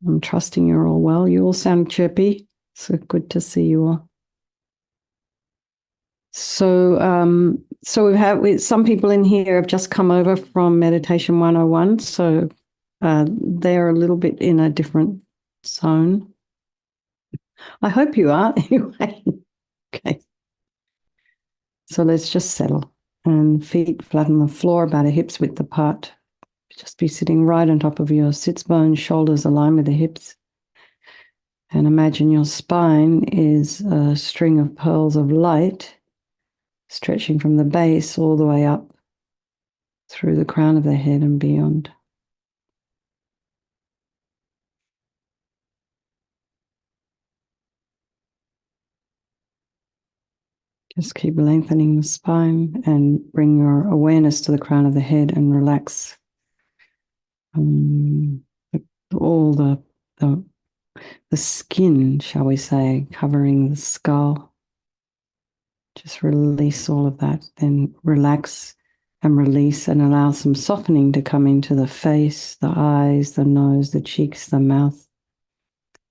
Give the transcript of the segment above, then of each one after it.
I'm trusting you're all well. You all sound chirpy. So good to see you all. So some people in here have just come over from Meditation 101. So they're a little bit in a different zone. I hope you are anyway. Okay. So let's just settle and feet flat on the floor, about a hip's width apart. Just be sitting right on top of your sits bones, shoulders aligned with the hips. And imagine your spine is a string of pearls of light stretching from the base all the way up through the crown of the head and beyond. Just keep lengthening the spine and bring your awareness to the crown of the head and relax all the skin, shall we say, covering the skull. Just release all of that, then relax and release and allow some softening to come into the face, the eyes, the nose, the cheeks, the mouth,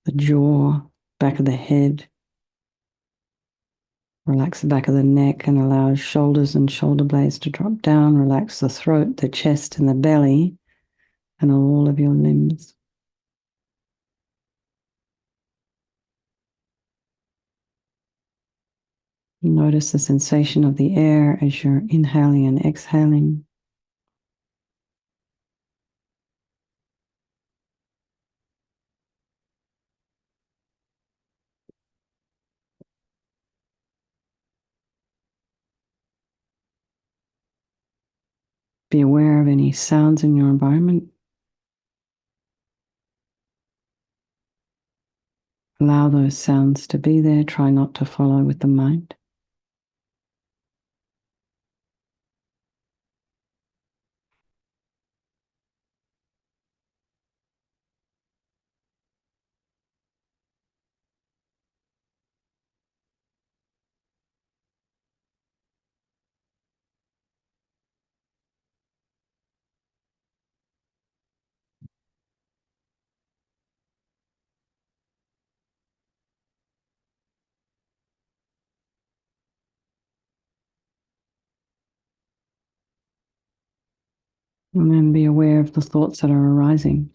the jaw, back of the head. Relax the back of the neck and allow shoulders and shoulder blades to drop down. Relax the throat, the chest, and the belly, and all of your limbs. Notice the sensation of the air as you're inhaling and exhaling. Be aware of any sounds in your environment. Allow those sounds to be there. Try not to follow with the mind. And then be aware of the thoughts that are arising.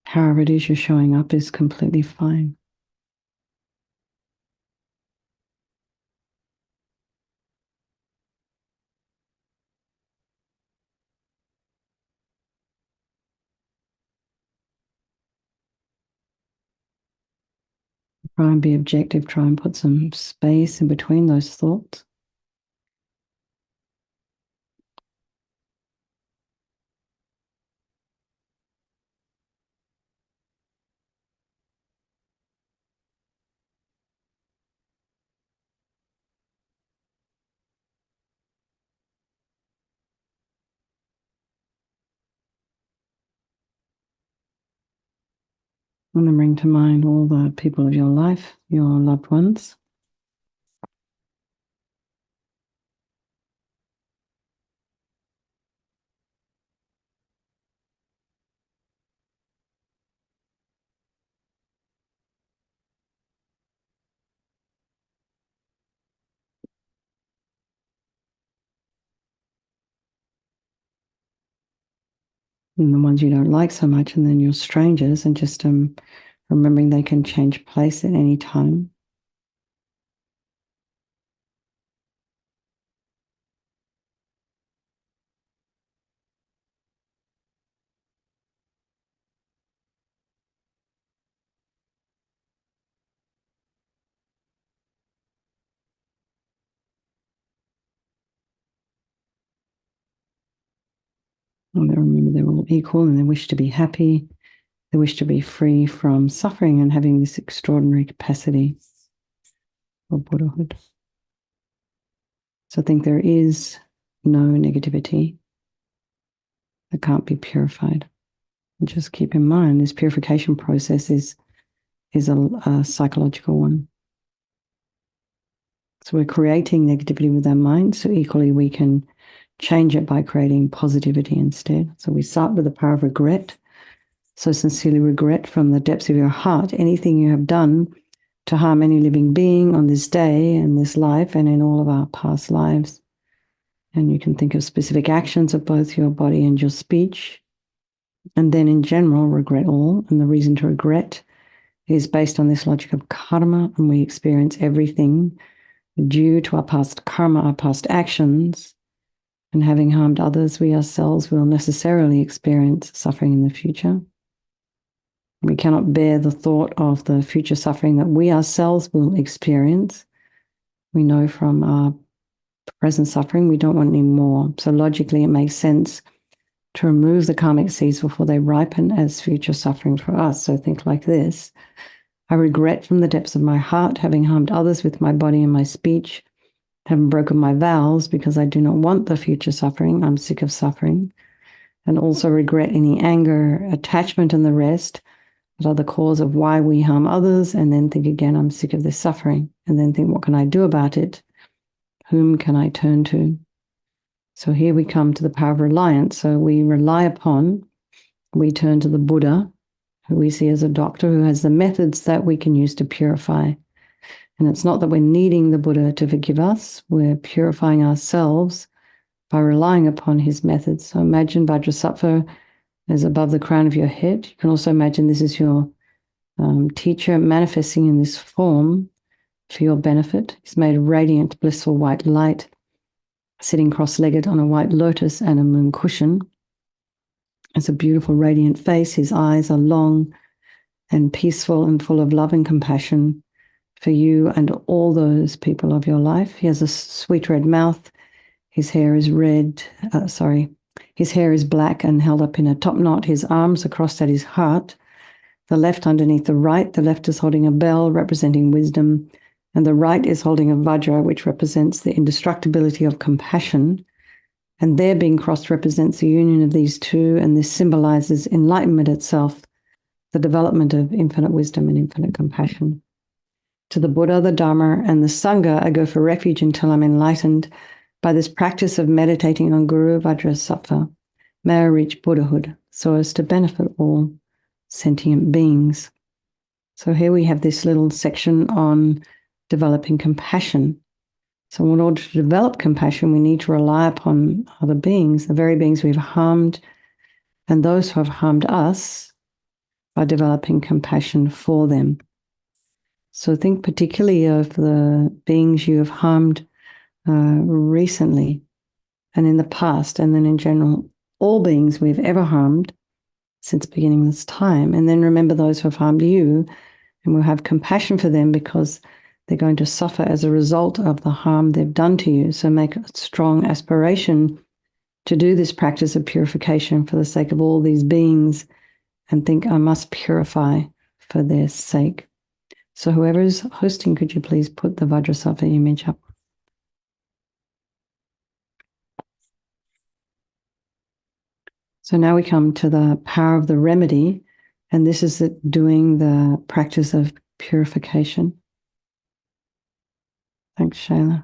However it is you're showing up is completely fine. Try and be objective. Try and put some space in between those thoughts. And then bring to mind all the people of your life, your loved ones. And the ones you don't like so much, and then your strangers, and just remembering they can change place at any time. And they remember they're all equal and they wish to be happy. They wish to be free from suffering and having this extraordinary capacity for Buddhahood. So I think there is no negativity that can't be purified. And just keep in mind this purification process is a psychological one. So we're creating negativity with our mind, so equally we can change it by creating positivity instead. So we start with the power of regret. So sincerely regret from the depths of your heart anything you have done to harm any living being on this day and this life and in all of our past lives. And you can think of specific actions of both your body and your speech. And then in general, regret all. And the reason to regret is based on this logic of karma, and we experience everything due to our past karma, our past actions. And having harmed others, we ourselves will necessarily experience suffering in the future. We cannot bear the thought of the future suffering that we ourselves will experience. We know from our present suffering, we don't want any more. So logically, it makes sense to remove the karmic seeds before they ripen as future suffering for us. So think like this. I regret from the depths of my heart having harmed others with my body and my speech, having broken my vows because I do not want the future suffering. I'm sick of suffering. And also regret any anger, attachment, and the rest that are the cause of why we harm others. And then think again, I'm sick of this suffering. And then think, what can I do about it? Whom can I turn to? So here we come to the power of reliance. So we rely upon, we turn to the Buddha, who we see as a doctor who has the methods that we can use to purify. And it's not that we're needing the Buddha to forgive us, we're purifying ourselves by relying upon his methods. So imagine Vajrasattva is above the crown of your head. You can also imagine this is your teacher manifesting in this form for your benefit. He's made of radiant, blissful white light, sitting cross-legged on a white lotus and a moon cushion. It's a beautiful, radiant face. His eyes are long and peaceful and full of love and compassion for you and all those people of your life. He has a sweet red mouth. His hair is His hair is black and held up in a top knot. His arms are crossed at his heart, the left underneath the right. The left is holding a bell representing wisdom, and the right is holding a vajra, which represents the indestructibility of compassion. And their being crossed represents the union of these two, and this symbolizes enlightenment itself, the development of infinite wisdom and infinite compassion. To the Buddha, the Dharma, and the Sangha, I go for refuge until I'm enlightened by this practice of meditating on Guru Vajrasattva. May I reach Buddhahood so as to benefit all sentient beings. So here we have this little section on developing compassion. So in order to develop compassion, we need to rely upon other beings, the very beings we've harmed, and those who have harmed us, by developing compassion for them. So think particularly of the beings you have harmed recently and in the past, and then in general, all beings we've ever harmed since beginning this time. And then remember those who have harmed you, and we'll have compassion for them because they're going to suffer as a result of the harm they've done to you. So make a strong aspiration to do this practice of purification for the sake of all these beings, and think, I must purify for their sake. So whoever is hosting, could you please put the Vajrasattva image up? So now we come to the power of the remedy, and this is doing the practice of purification. Thanks, Shayla.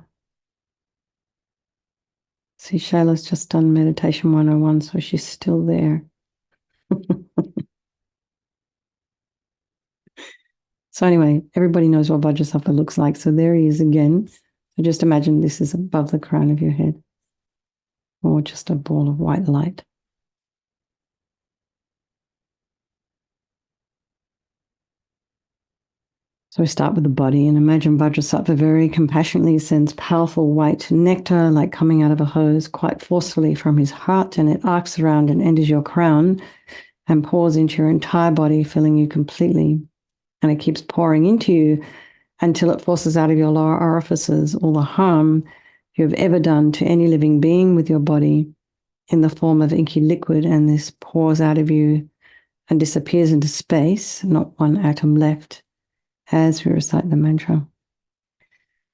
See, Shayla's just done Meditation 101, so she's still there. So anyway, everybody knows what Vajrasattva looks like. So there he is again. So just imagine this is above the crown of your head, or just a ball of white light. So we start with the body, and imagine Vajrasattva very compassionately sends powerful white nectar, like coming out of a hose, quite forcefully from his heart, and it arcs around and enters your crown and pours into your entire body, filling you completely. And it keeps pouring into you until it forces out of your lower orifices all the harm you have ever done to any living being with your body in the form of inky liquid, and this pours out of you and disappears into space, not one atom left, as we recite the mantra.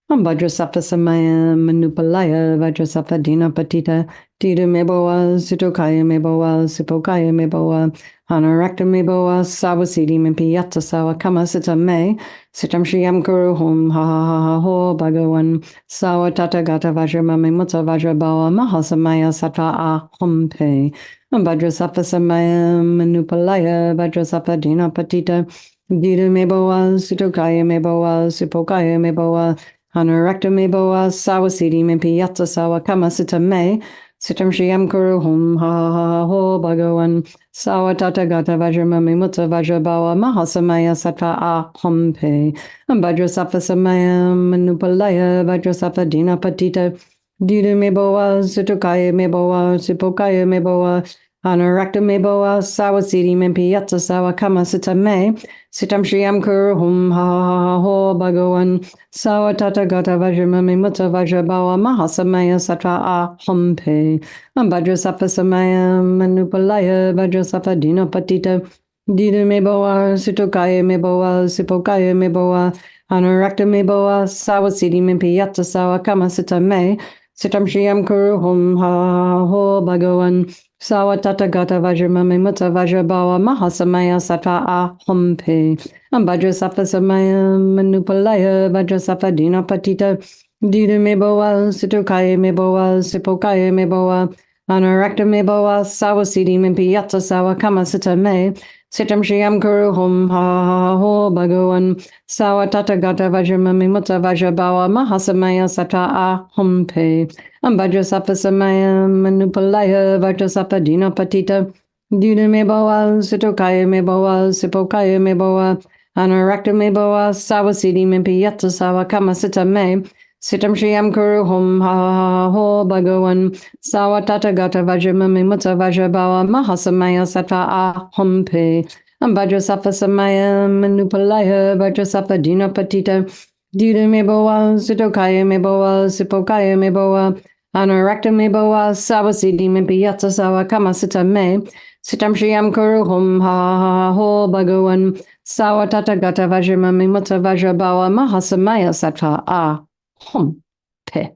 Om Vajrasattva Samaya Manupalaya Vajrasattva Dina Patita Dida meboa, Sitokaya meboa, Sipokaya meboa, Hanarakta meboa, Sawasidi Mimpiata Sawa Kama Sita Me, Sitam Shriam Guru Hum Ha Ha Ha Ha Ho Bhagawan, Sawa Tata Gata Vajra Mami Mutta Vajra Bawa Mahasamaya Sata A Hum Pe, Vajrasapa Samaya Manupalaya, Vajrasapa Dina Patita, Dida meboa, Sitokaya meboa, Sipokaya meboa, Hanarakta meboa, Sawasidi Mimpiata Sawa Kama Sita Me, Sitam Shriyam Kuru Hum Ha Ha Ha Ho Bhagawan Sawa Tata Gata Vajramami Mutta Vajrabawa Mahasamaya Sattva A Hum Pe Vajrasattva Samaya Manupalaya Vajrasattva Dina Patita Dida Meboa Sutukaya Meboa Sipokaya Meboa Anarakta Meboa Sawasidi Mimpi Yatsa Sawa Kama Sita Me Sitam Shriyam Kuru Hum Ha Ha Ha Ho Bhagawan Sawa Tata Gata Vajramami Mutta Vajrabawa Mahasamaya Sattva A Hum Pe Vajrasapa Samaya Manupalaya Vajrasapa Dina Patita Dida Meboa Sutukaya Meboa Sipokaya Meboa Anarakta Meboa Sawasidi Mimpi Yatsa Sawa Kama Sita Me Sitam Shriyam Kuru Hum Ha Ha Ho Bhagawan Sawa Tata Gata Vajramami Mutta Vajrabawa Mahasamaya Sattva A Hum Pe Vajrasapa Samaya Manupalaya Vajrasapa Dina Patita Dida Meboa Situkaya Meboa Sipokaya Meboa Anarakta Meboa Sawasidi Mimpi Yatsa Sawa Kama Sita Me Sitam Shriyam Kuru Hum Ha Ha Ho Bhagawan Sawa Tata Gata Vajramami Mutta Vajrabawa Mahasamaya Sattva A Hum Pe Vajrasapa Samaya Manupalaya Vajrasapa Dina Patita Dida Meboa Situkaya Meboa Sipokaya Meboa Anarakta Meboa Sawasidi Mimpi Yatsa Sawa Kama Sita Me Sitam Shriyam Kuru Hum Ha Ha Ha Ho Bhagawan Sawa Tata Gata Vajramami Mutta Vajrabawa Mahasamaya Sattva A Hum Pe Vajrasapa Samaya Manupalaya Vajrasapa Dina Patita Dida Meboa Sitokaya Meboa Sipokaya Meboa Anarakta Meboa Sawasidi Mimpi Yatsa Sawa Kama Sita Me Sitam Shriyam Kuru Hum Ha Ha Ha Ho Bhagawan Sawa Tata Gata Vajramami Mutta Vajrabawa Mahasamaya Sattva A Hum Pe.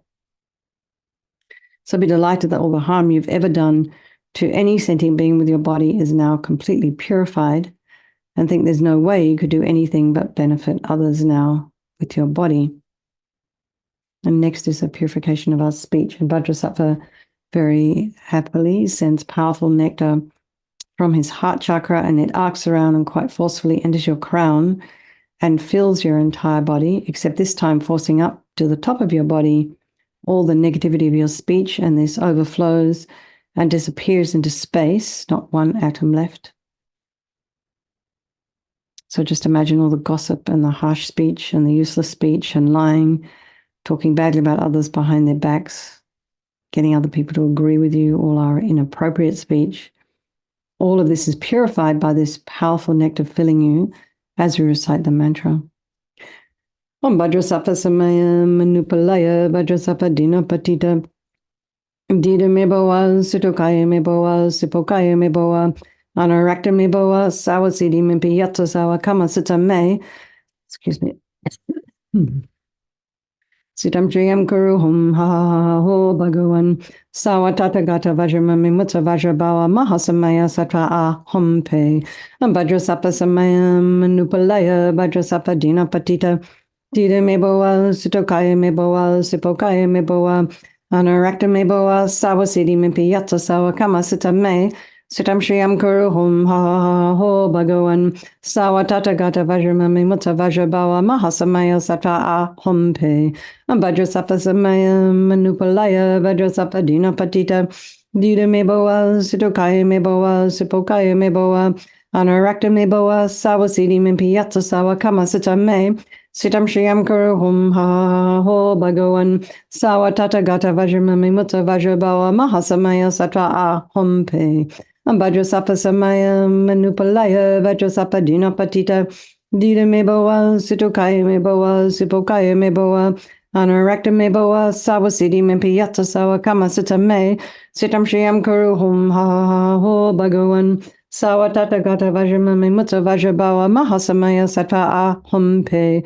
So be delighted that all the harm you've ever done to any sentient being with your body is now completely purified, and think there's no way you could do anything but benefit others now with your body. And next is the purification of our speech. And Vajrasattva very happily sends powerful nectar from his heart chakra, and it arcs around and quite forcefully enters your crown and fills your entire body, except this time forcing up to the top of your body all the negativity of your speech, and this overflows and disappears into space, not one atom left. So just imagine all the gossip and the harsh speech and the useless speech and lying, talking badly about others behind their backs, getting other people to agree with you, all our inappropriate speech. All of this is purified by this powerful nectar filling you as we recite the mantra. Om Vajrasapa Samaya Manupalaya Vajrasapa Dina Patita Dida Meboa Sitokaya Meboa Sipokaya Meboa Anarakta Meboa Sawasidi Mimpi Yatsa Sawa Kama Sita Me. Excuse me. Sitam Shriyam Kuru Hum Ha Ha Ha Ho Bhagawan Sawa Tata Gata Vajramami Mutta Vajrabawa Mahasamaya Sattva A Hum Pe Vajrasapa Samaya Manupalaya Vajrasapa Dina Patita Dida Meboa Sitokaya Meboa Sipokaya Meboa Anarakta Meboa Sawasidi Mimpi Yatsa Sawa Kama Sita Me Sitam Shriyam Kuru Hum Ha Ha Ha Ho Bhagawan Sawa Tata Gata Vajramami Mutta Vajrabawa Mahasamaya Sattva A Hum Pe Vajrasapa Samaya Manupalaya Vajrasapa Dina Patita Dida Meboa Sitokaya Meboa Sipokaya Meboa Anarakta Meboa Sawasidi Mimpi Yatsa Sawa Kama Sita Me Sitam Shriyam Kuru Hum Ha Ha Ho Bhagawan Sawa Tata Gata Vajramami Mutta Vajrabawa Mahasamaya Sattva A Hum Pe Vajrasapa Samaya Manupalaya Vajrasapa Dina Patita Dida Meboa Sitokaya Meboa Sipokaya Meboa Anarakta Meboa Sawasidi Mimpi Yatsa Sawa Kama Sita Me Sitam Shriyam Kuru Hum Ha Ha Ho Bhagawan Sawa Tata Gata Vajramami Mutta Vajrabawa Mahasamaya Sattva A Hum Pe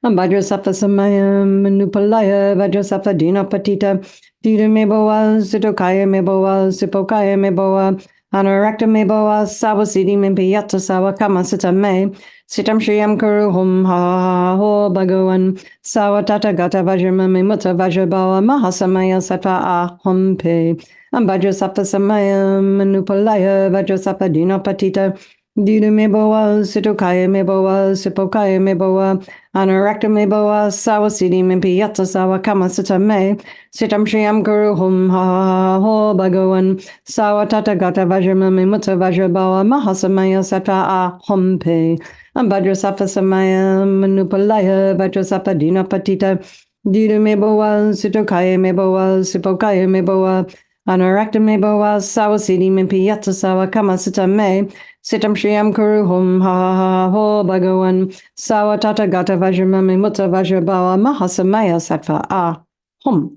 Vajrasapa Samaya Manupalaya Vajrasapa Dina Patita Dida me boa, Sitokaya me boa, Sipokaya me boa, Anorakta me boa, Sawasidi me piyata sawa kama sita me, Sitam Shriyam Kuru Hum Ha Ho Bhagawan, Sawatata Gata Vajrama me Mutta Vajrabawa, Mahasamaya Sata Ah Hum Pe, Ambajra Sapa Samaya, Manupalaya, Vajrasapa Dina Patita, Dida me boa, Sitokaya me boa, Sipokaya me boa, Anorakta me boa, Sawasidi me piyata sawa kama sita me, Sitam Shriyam Guru Hum Ha Ho Bhagawan Sawatata Gata Vajramami Mutta Vajrabawa Mahasamaya Sata Ah Hum Pe Ambhadrasapa Samaya Manupalaya Vajrasapa Dina Patita Dida Mebowa Sitokaya Mebowa Sipokaya Mebowa Anarakta Mebowa Sawasidi Mimpiyata Sawa Kama Sita Me Sitam Shriyam Kuru Hum Ha Ho Bhagawan Sawatata Gata Vajramami Mutta Vajrabawa Mahasamaya Satva Ah Hum.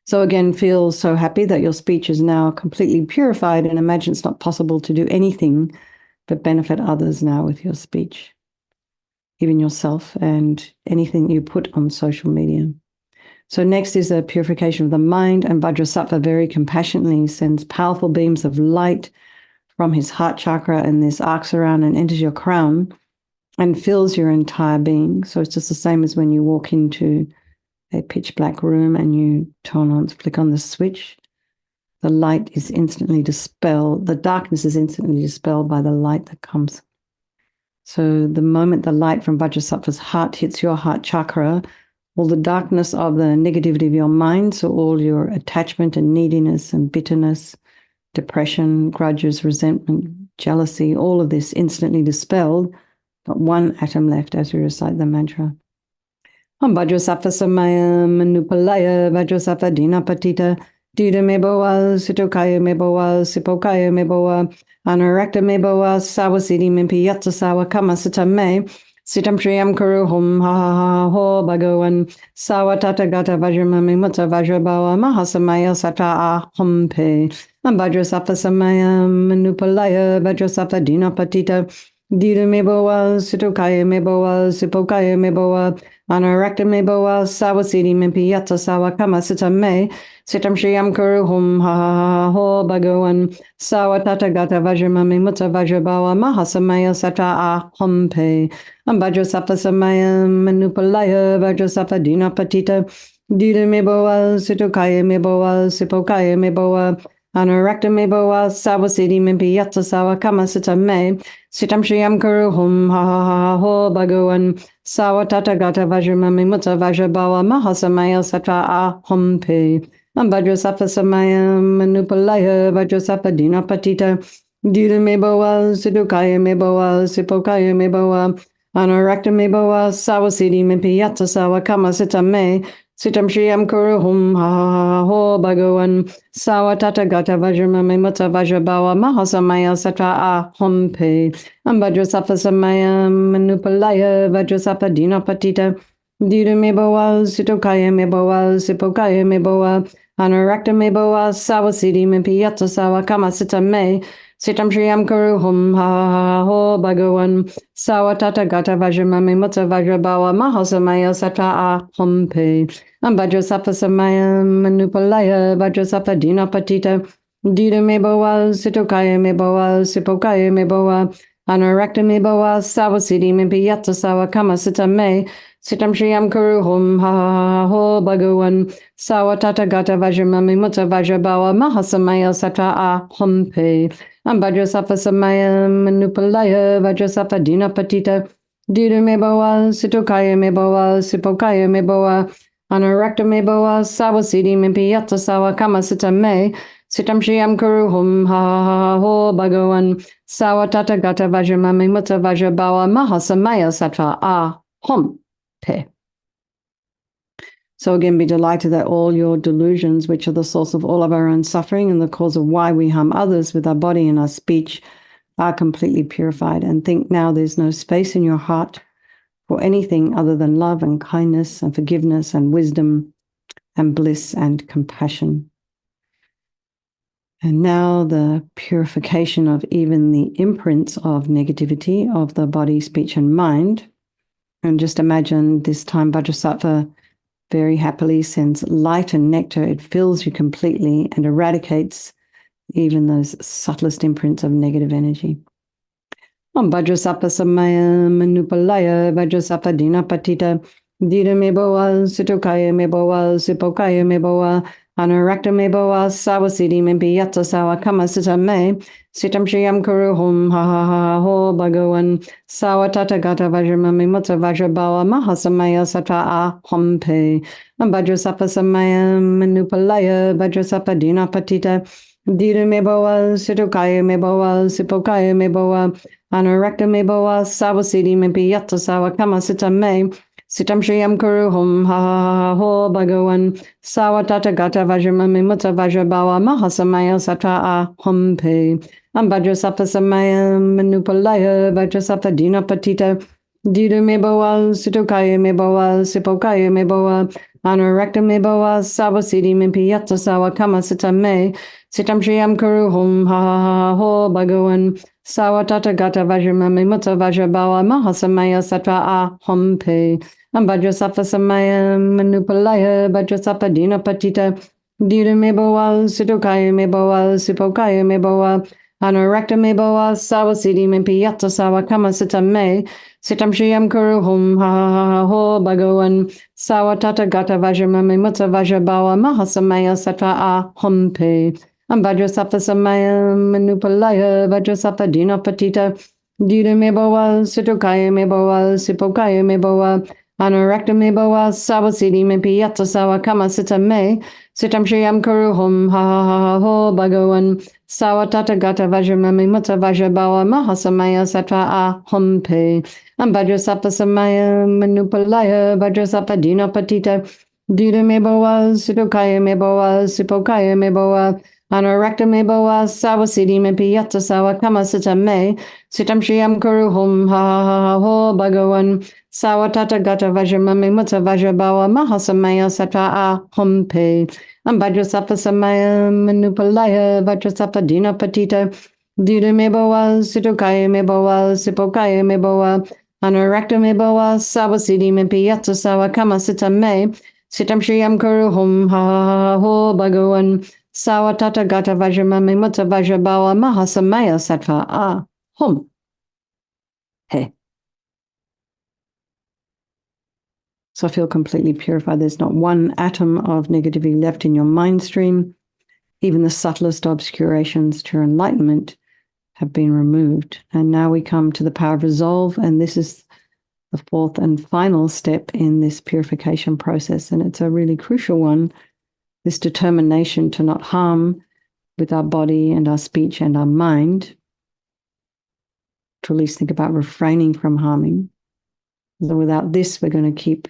So again, feel so happy that your speech is now completely purified, and imagine it's not possible to do anything but benefit others now with your speech, even yourself and anything you put on social media. So next is a purification of the mind, and Vajrasattva very compassionately sends powerful beams of light from his heart chakra, and this arcs around and enters your crown and fills your entire being. So it's just the same as when you walk into a pitch black room and you flick on the switch. The light is instantly dispelled. The darkness is instantly dispelled by the light that comes. So the moment the light from Vajrasattva's heart hits your heart chakra, all the darkness of the negativity of your mind, so all your attachment and neediness and bitterness, depression, grudges, resentment, jealousy, all of this instantly dispelled, not one atom left as we recite the mantra. Vajrasattva Samaya Manupalaya Vajrasattva Dina Patita Dida Meboa Sitokaya Meboa Sipokaya Meboa Anorakta Meboa Sawasidi Mimpiyata Sawa Kama Sita Me Sitam Shriyam Kuru Hum Ha Ho Bhagawan Sawatata Gata Vajramami Mutta Vajrabawa Mahasamaya Sata Ah Hum Pe Vajrasattva Samaya Manupalaya Vajrasattva Dina Patita Dida Meboa Sitokaya Meboa Sipokaya Meboa Anorakta Meboa Sawasidi Mimpiyata Sawa Kama Sita Me Sitam Shriyam Kuru Hum Ha Ho Bhagawan Sawatata Gata Vajramami Mutta Vajrabawa Mahasamaya Sata Ah Hum Pe Vajrasattva Samaya Manupalaya Vajrasattva Dina Patita Dida Meboa Sitokaya Meboa Sipokaya Meboa Anorakta Meboa Sawasidi Mimpiyata Sawa Kama Sita Me Sitam Shriyam Kuru Hum Ha Ho Bhagawan Sawatata Gata Vajramami Mutta Vajrabawa Mahasamaya Sata Ah Hum Pe Vajrasattva Samaya Manupalaya Vajrasattva Dina Patita Dida Meboa Sitokaya Meboa Sipokaya Meboa Anorakta Meboa Sawasidi Mimpiyata Sawa Kama Sita Me Sitam Shriyam Kuru Hum Ha Ho Bhagawan Sawatata Gata Vajramami Mutta Vajrabawa Mahasamaya Sata Ah Hum Pe Vajrasattva Samaya Manupalaya Vajrasattva Dina Patita Dida Meboa Sitokaya Meboa Sipokaya Meboa Anorakta Meboa Sawasidi Mimpiyata Sawa Kama Sita Me Sitam Shriyam Kuru Hum Ha Ho Bhagawan Sawatata Gata Vajramami Mutta Vajrabawa Mahasamaya Sata Ah Hum Pe Vajrasattva Samaya Manupalaya Vajrasattva Dina Patita Dida Meboa Sitokaya Meboa Sipokaya Meboa Anorakta Meboa Sawasidi Mimpiyata Sawa Kama Sita Me Sitam Shriyam Kuru Hum Ha Ho Bhagawan Sawatata Gata Vajramami Mutta Vajrabawa Mahasamaya Sata Ah Hum Pe Vajrasattva Samaya Manupalaya Vajrasattva Dina Patita Dida Meboa Sitokaya Meboa Sipokaya Meboa Anorakta Meboa Sawasidi Mimpiyata Sawa Kama Sita Me Sitam Shriyam Kuru Hum Ha Ho Bhagawan Sawatata Gata Vajramami Mutta Vajrabawa Mahasamaya Sata Ah Hum Pe. So again, be delighted that all your delusions, which are the source of all of our own suffering and the cause of why we harm others with our body and our speech, are completely purified. And think now there's no space in your heart for anything other than love and kindness and forgiveness and wisdom and bliss and compassion. And now the purification of even the imprints of negativity of the body, speech, and mind. And just imagine this time Vajrasattva very happily sends light and nectar. It fills you completely and eradicates even those subtlest imprints of negative energy. Om Vajrasapa Samaya Manupalaya Vajrasapa Dinapatita Dida Meboa Sitokaya Meboa Sipokaya Meboa Anarakta Meboa Sawasidi Mempiyata Sawa Kama Sita Me Sitam Shriam Kuru Hum Ha Ha Ha Ho Bhagawan Sawatata Gata Vajramami Mutta Vajrabawa Mahasamaya Sata A Hompe Vajrasapa Samaya Manupalaya Vajrasapa Dinapatita Dida Meboa Sitokaya Meboa Sipokaya Meboa Anarakta meboa sawasidi mempiyata sawa kama sita me sitam shriyam kuru hum ha ha ha ho bhagawan sawa tata gata vajramami mutta vajrabawa mahasamaya sata a hum pe ambajrasapa samaya manupalaya vajrasapa dinapatita Dida meboa sitokaya meboa sipokaya meboa Anarakta meboa sawasidi mempiyata sawa kama sita me sitam shriyam kuru hum ha ha ha ho bhagawan Sawatata gata vajramami mutta vajrabawa mahasamaya satva a hompe. Vajrasapa samaya manupalaya vajrasapa dinapatita. Dida meboa sitokaya meboa sipokaya meboa. Anarakta meboa sawasidi mempiyata sawa kama sita me. Sitam shriyam kuru hum ha ha ha ho bhagawan. Sawatata gata vajramami mutta vajrabawa mahasamaya satva a hompe. Vajrasapa samaya manupalaya vajrasapa dinapatita Dida meboa sitokaya meboa sipokaya meboa Anarakta meboa sawasidi mempiyata sawa kama sita me sitam shriyam kuru hum ha ha ha ho bhagawan sawatata gata vajramami mutta vajrabawa mahasamaya satva a hompe Vajrasapa samaya manupalaya vajrasapa dinapatita Dida meboa sitokaya meboa sipokaya meboa Anarakta meboa sawasidi mempiyata sawa kama sita me sitam shriyam kuru hum ha ha ha ho bhagawan sawatata gata vajramami mutta vajrabawa mahasamaya satva a hompe Vajrasapa samaya manupalaya vajrasapa dinapatita Dida meboa sitokaya meboa sipokaya meboa Anarakta meboa sawasidi mempiyata sawa kama sita me sitam shriyam kuru hum ha ha ha ho bhagawan Sawatata gata vajramami mutta vajrabawa mahasamaya satva a hum. Hey. So I feel completely purified. There's not one atom of negativity left in your mind stream. Even the subtlest obscurations to enlightenment have been removed. And now we come to the power of resolve. And this is the fourth and final step in this purification process. And it's a really crucial one, this determination to not harm with our body and our speech and our mind, to at least think about refraining from harming. So without this, we're going to keep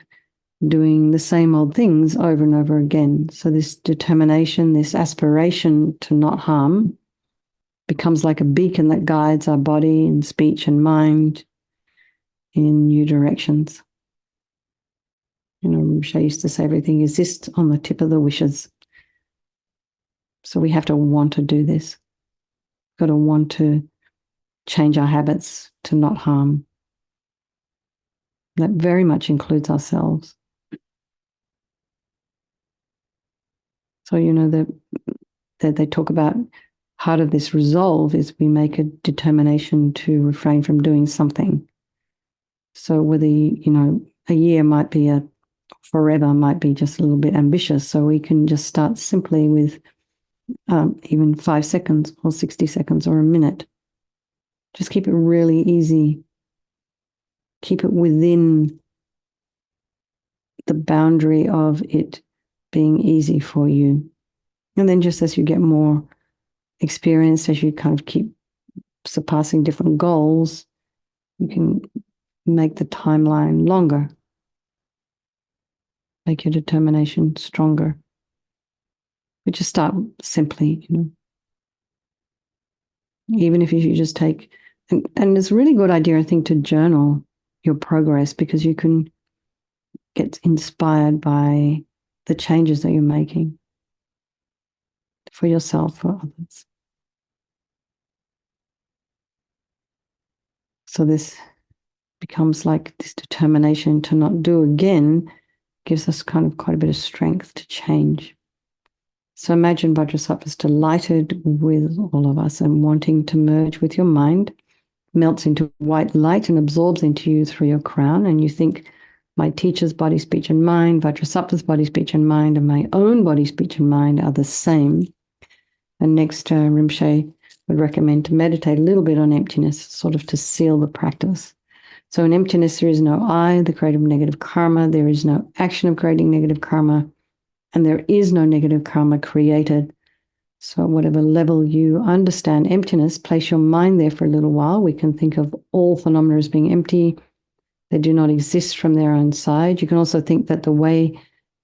doing the same old things over and over again. So this determination, this aspiration to not harm becomes like a beacon that guides our body and speech and mind in new directions. You know, Rinpoche used to say everything is just on the tip of the wishes. So we have to want to do this. We've got to want to change our habits to not harm. That very much includes ourselves. So, you know, that they talk about part of this resolve is we make a determination to refrain from doing something. So whether, you know, a year might be forever might be just a little bit ambitious. So we can just start simply with even 5 seconds or 60 seconds or a minute. Just keep it really easy. Keep it within the boundary of it being easy for you. And then just as you get more experience, as you kind of keep surpassing different goals, you can make the timeline longer. Make your determination stronger. But just start simply, you know. Even if you just take, and it's a really good idea, I think, to journal your progress, because you can get inspired by the changes that you're making for yourself, for others. So this becomes like this determination to not do again, gives us kind of quite a bit of strength to change. So imagine Vajrasattva's delighted with all of us and wanting to merge with your mind, melts into white light and absorbs into you through your crown. And you think, my teacher's body, speech, and mind, Vajrasattva's body, speech, and mind, and my own body, speech, and mind are the same. And next, Rinpoche would recommend to meditate a little bit on emptiness, sort of to seal the practice. So in emptiness, there is no I, the creator of negative karma. There is no action of creating negative karma. And there is no negative karma created. So at whatever level you understand emptiness, place your mind there for a little while. We can think of all phenomena as being empty. They do not exist from their own side. You can also think that the way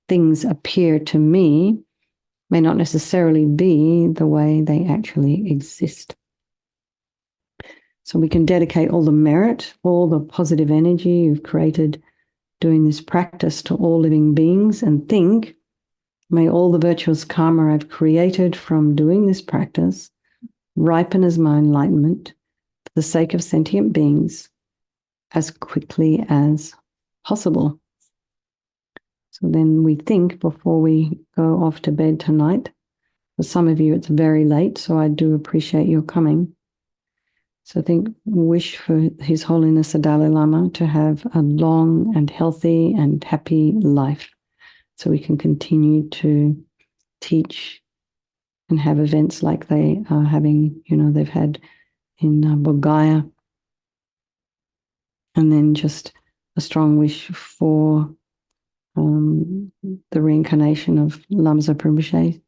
things appear to me may not necessarily be the way they actually exist. So we can dedicate all the merit, all the positive energy you've created doing this practice to all living beings and think, may all the virtuous karma I've created from doing this practice ripen as my enlightenment for the sake of sentient beings as quickly as possible. So then we think before we go off to bed tonight. For some of you, it's very late, so I do appreciate your coming. So wish for His Holiness the Dalai Lama to have a long and healthy and happy life, so we can continue to teach and have events like they are having, they've had in Bodh and then just a strong wish for the reincarnation of Lama Zopa Rinpoche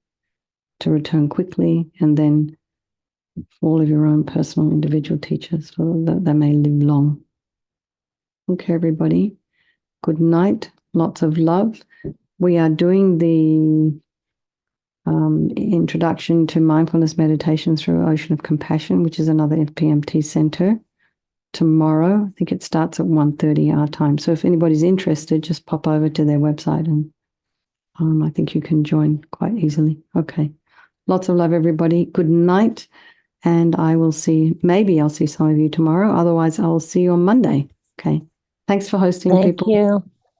to return quickly, and then for all of your own personal individual teachers, so that they may live long. Okay, everybody. Good night. Lots of love. We are doing the introduction to mindfulness meditation through Ocean of Compassion, which is another FPMT center, tomorrow. I think it starts at 1:30 our time. So if anybody's interested, just pop over to their website and I think you can join quite easily. Okay. Lots of love, everybody. Good night. And maybe I'll see some of you tomorrow. Otherwise, I will see you on Monday. Okay. Thanks for hosting, people. Thank you.